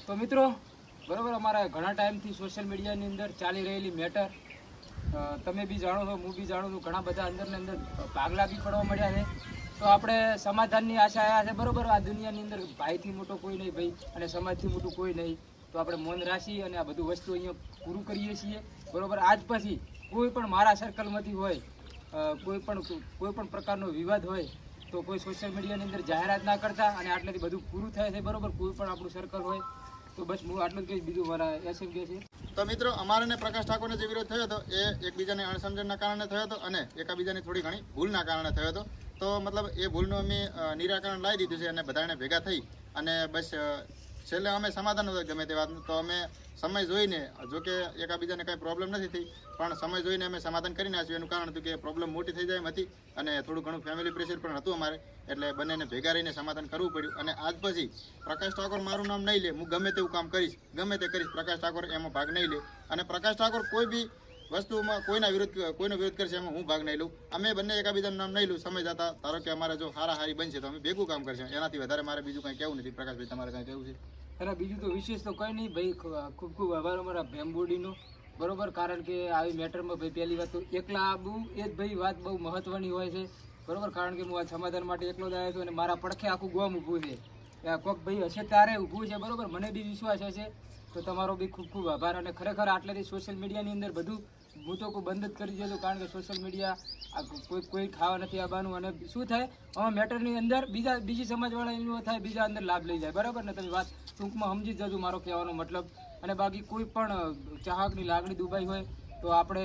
તો મિત્રો બરાબર અમારા ઘણા ટાઈમથી સોશિયલ મીડિયાની અંદર ચાલી રહેલી મેટર તમે બી જાણો છો, હું બી જાણું છું, ઘણા બધા અંદર ને અંદર ભાગલા બી પડવા મળ્યા છે. તો આપણે સમાધાનની આશા આવ્યા છે. બરાબર, આ દુનિયાની અંદર ભાઈથી મોટો કોઈ નહીં ભાઈ, અને સમાજથી મોટું કોઈ નહીં. તો આપણે મૌન રાખી અને આ બધું વસ્તુ અહીંયા પૂરું કરીએ છીએ. બરાબર, આજ પછી કોઈ પણ મારા સર્કલમાંથી હોય કોઈ પણ પ્રકારનો વિવાદ હોય તો કોઈ સોશિયલ મીડિયાની અંદર જાહેરાત ના કરતા, અને આટલેથી બધું પૂરું થાય છે. બરાબર, કોઈ પણ આપણું સર્કલ હોય તો બસ હું આટલું જ કહીશ, બીજું મારા એસએમ કહે છે. તો મિત્રો, અમારે ને પ્રકાશ ઠાકોરને જે વિરોધ થયો હતો એ એકબીજાને અણસમજણના કારણે થયો હતો અને એકાબીજાની થોડી ઘણી ભૂલના કારણે થયો હતો. તો મતલબ એ ભૂલનું અમે નિરાકરણ લાવી દીધું છે અને બધાને ભેગા થઈ અને બસ છેલ્લે અમે સમાધાન હતું ગમે તે વાતનું. તો અમે સમય જોઈને, જો કે એકાબીજાને કાંઈ પ્રોબ્લેમ નથી થઈ, પણ સમય જોઈને અમે સમાધાન કરી નાખ્યું. એનું કારણ હતું કે પ્રોબ્લેમ મોટી થઈ જાય એમ હતી અને થોડું ઘણું ફેમિલી પ્રેશર પણ હતું અમારે, એટલે બંનેને ભેગા રહીને સમાધાન કરવું પડ્યું. અને આજ પછી પ્રકાશ ઠાકોર મારું નામ નહીં લે, હું ગમે તેવું કામ કરીશ, ગમે તે કરીશ, પ્રકાશ ઠાકોર એમાં ભાગ નહીં લે. અને પ્રકાશ ઠાકોર કોઈ બી વસ્તુમાં કોઈનો વિરોધ કરશે એમાં હું ભાગ નહીં લઉં. અમે બંને એકાબીજાનું નામ નહીં લઉં. સમય જતા ધારો કે અમારે જો હારી બનશે તો અમે ભેગું કામ કરશે, એનાથી વધારે મારે બીજું કંઈ કહેવું નથી. પ્રકાશભાઈ, તમારે કંઈ કહેવું છે? અરે બીજું તો વિશેષ તો કંઈ નહીં ભાઈ, ખૂબ ખૂબ આભાર અમારા ભેમબોડીનો. બરોબર, કારણ કે આવી મેટરમાં ભાઈ પહેલી વાત તો એકલા આવવું એ જ ભાઈ વાત બહુ મહત્વની હોય છે. બરોબર, કારણ કે હું આ સમાધાન માટે એકલો જ આવ્યો છું અને મારા પડખે આખું ગોમ ઊભું છે. કોઈક ભાઈ હશે ત્યારે ઊભું છે. બરોબર, મને બી વિશ્વાસ હશે. તો તમારો બી ખૂબ ખૂબ આભાર. અને ખરેખર આટલેથી સોશિયલ મીડિયાની અંદર બધું હું તો બંધ જ કરી દેજો, કારણ કે સોશિયલ મીડિયા કોઈ ખાવા નથી આવવાનું. અને શું થાય, આમાં મેટરની અંદર બીજી સમાજવાળા એનો થાય, બીજા અંદર લાભ લઈ જાય. બરાબર ને? તમે વાત ટૂંકમાં સમજી જજો મારો કહેવાનો મતલબ. અને બાકી કોઈ પણ ચાહકની લાગણી દુભાઈ હોય તો આપણે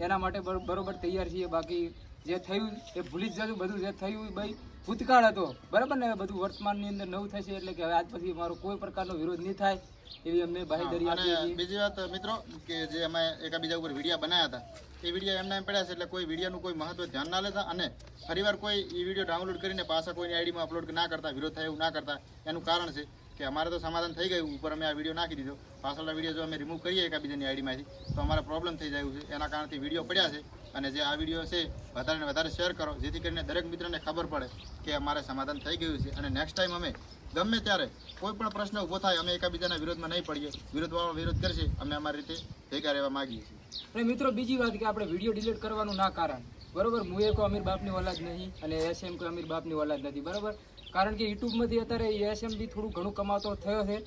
એના માટે બરોબર તૈયાર છીએ. બાકી જે થયું એ ભૂલી જ જજો. બધું જે થયું ભાઈ ભૂતકાળ હતો. બરાબર ને? બધું વર્તમાનની અંદર નવું થશે, એટલે કે હવે આજ પછી મારો કોઈ પ્રકારનો વિરોધ નહીં થાય એવી અમને બાહેધરી આપીએ છીએ. બીજી વાત મિત્રો, કે જે અમે એકાબીજા ઉપર વિડીયા બનાવ્યા હતા એ વિડીયા એમના એમ પડ્યા છે, એટલે કોઈ વિડીયાનું કોઈ મહત્વ ધ્યાન ના લેતા અને ફરીવાર કોઈ એ વિડીયો ડાઉનલોડ કરીને પાછા કોઈની આઈડીમાં અપલોડ ના કરતા, વિરોધ થાય એવું ના કરતા. એનું કારણ છે કે અમારે તો સમાધાન થઈ ગયું, ઉપર અમે આ વિડીયો નાખી દીધો. પાછળના વિડીયો જો અમે રિમૂવ કરીએ એકાબીજાની આઈડીમાંથી તો અમારે પ્રોબ્લેમ થઈ જાય છે. એના કારણથી વિડીયો પડ્યા છે. અને જે આ વિડીયો છે વધારે ને વધારે શેર કરો, જેથી કરીને દરેક મિત્રને ખબર પડે કે અમારે સમાધાન થઈ ગયું છે. અને નેક્સ્ટ ટાઈમ અમે ગમે ત્યારે કોઈ પણ પ્રશ્ન ઊભો થાય અમે એકાબીજાના વિરોધમાં નહીં પડીએ. વિરોધવાળો વિરોધ કરશે, અમે અમારી રીતે ભેગા રહેવા માંગીએ છીએ. અને મિત્રો બીજી વાત કે આપણે વિડીયો ડિલીટ કરવાનું ના કારણ, બરોબર, હું એ કોઈ અમીર બાપની ઓલાદ નહીં અને એસએમ કોઈ અમીર બાપની ઓલાદ નથી. બરાબર, કારણ કે યુટ્યુબમાંથી અત્યારે એસએમ બી થોડું ઘણું કમાતો થયો છે,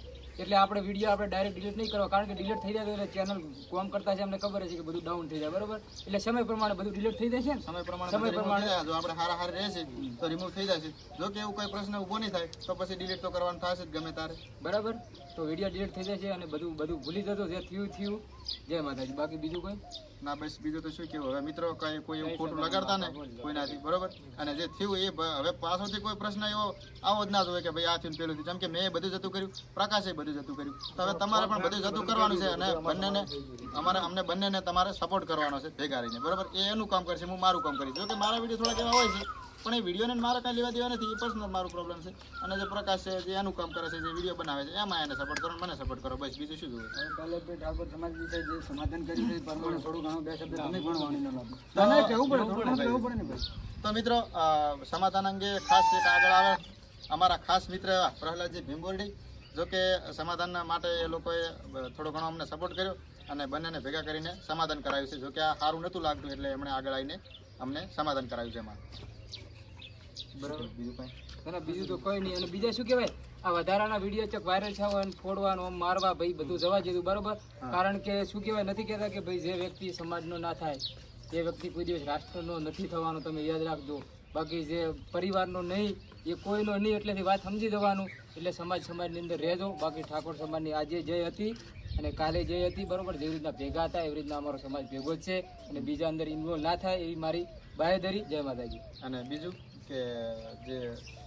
એટલે આપણે વિડીયો આપણે ડાયરેક્ટ ડિલીટ નહીં કરવા. કારણ કે ડિલીટ થઈ જાય તો એટલે ચેનલ કોમ કરતા છે, અમને ખબર છે કે બધું ડાઉન થઈ જાય. બરાબર, એટલે સમય પ્રમાણે બધું ડિલીટ થઈ જશે ને. સમય પ્રમાણે જો આપણે હારા રહેશે તો રિમૂવ થઈ જશે. જો કે એવું કોઈ પ્રશ્ન ઊભો નહીં થાય તો પછી ડિલીટ તો કરવાનું થશે જ ગમે તારે. બરાબર, તો વિડીયો ડિલીટ થઈ જશે અને બધું ભૂલી જતો. જે થયું. જય માતાજી. બાકી બીજું કોઈ ના, બસ બીજું તો શું કેવું. હવે મિત્રો કોઈ એવું ખોટું લગાડતા ને કોઈ નાથી. બરોબર, અને જે થયું એ હવે પાછળથી કોઈ પ્રશ્ન એવો આવો જ ના જોઈએ કે ભાઈ આ થયું પેલું થયું. જેમ કે મેં બધું જતું કર્યું, પ્રકાશે બધું જતું કર્યું, તો હવે તમારે પણ બધું જતું કરવાનું છે. અને અમને બંનેને તમારે સપોર્ટ કરવાનો છે ભેગા રહીને. બરોબર, એ એનું કામ કરશે, હું મારું કામ કરીશ. જો કે મારા વિડીયો થોડાક એવા હોય છે, પણ એ વિડીયોને મારે કાંઈ લેવા દેવા નથી. એ પર્સનલ મારું પ્રોબ્લેમ છે. અને જે પ્રકાશ છે જે એનું કામ કરે છે, જે વિડીયો બનાવે છે, એમાં એને સપોર્ટ કરો, મને સપોર્ટ કરો. બસ બીજું શું જોઈએ. ઠાકોર સમાજ વિશે જે સમાધાન કર્યું છે પ્રમાણે થોડું ઘણું બે શબ્દ તમે પણ વાણીનો લાભ કહેવું પડે ને. તો મિત્રો, સમાધાન અંગે ખાસ એક આગળ આવે અમારા ખાસ મિત્ર એવા પ્રહલાદજી ભીમબોરડી. જો કે સમાધાનના માટે એ લોકોએ થોડો ઘણો અમને સપોર્ટ કર્યો અને બંનેને ભેગા કરીને સમાધાન કરાવ્યું છે. જો કે આ સારું નહોતું લાગતું એટલે એમણે આગળ આવીને અમને સમાધાન કરાવ્યું છે એમાં. બરાબર, બીજું તો કોઈ નહીં. અને બીજા શું કહેવાય, આ વધારાના વિડીયો ચોક વાયરલ થવા, ફોડવાનું, મારવા, ભાઈ બધું જવા જેવું. બરોબર, કારણ કે શું કહેવાય, નથી કહેતા કે ભાઈ જે વ્યક્તિ સમાજનો ના થાય એ વ્યક્તિ કોઈ દિવસ રાષ્ટ્રનો નથી થવાનો. તમે યાદ રાખજો. બાકી જે પરિવારનો નહીં એ કોઈનો નહીં, એટલેથી વાત સમજી જવાનું. એટલે સમાજની અંદર રહેજો. બાકી ઠાકોર સમાજની આજે જય હતી અને કાલે જય હતી. બરોબર, જેવી રીતના ભેગા હતા એવી રીતના અમારો સમાજ ભેગો જ છે અને બીજા અંદર ઇન્વોલ્વ ના થાય એવી મારી બાહેધરી. જય માતાજી. અને બીજું કે જે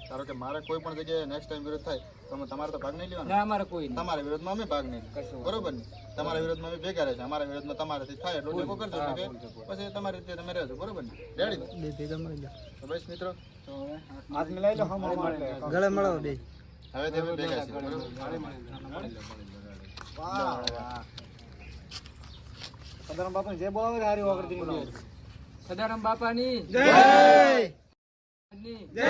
ધારો કે મારે કોઈ પણ જગ્યાએ નેક્સ્ટ ટાઈમ વિરોધ થાય તો તમારે તો ભાગ નહીં લેવાનો. ના, અમારે કોઈ નહીં. તમારા વિરોધમાં અમે ભાગ નહીં લઈશું. બરોબર ને? તમારા વિરોધમાં અમે ભેગા રહેશે, અમારા વિરોધમાં તમારાથી થાય એટલો ટેકો કરજો. પછી તમારી રીતે તમે રહેજો. બરોબર ને? રેડી? તો બસ મિત્રો, હાથ મિલાવી લો. ગળે મળો બે. હવે તમે ભેગા છે. બરોબર, સદારામ બાપાની જય બોલાવે. હારી વગર સદારામ બાપાની જય. જય.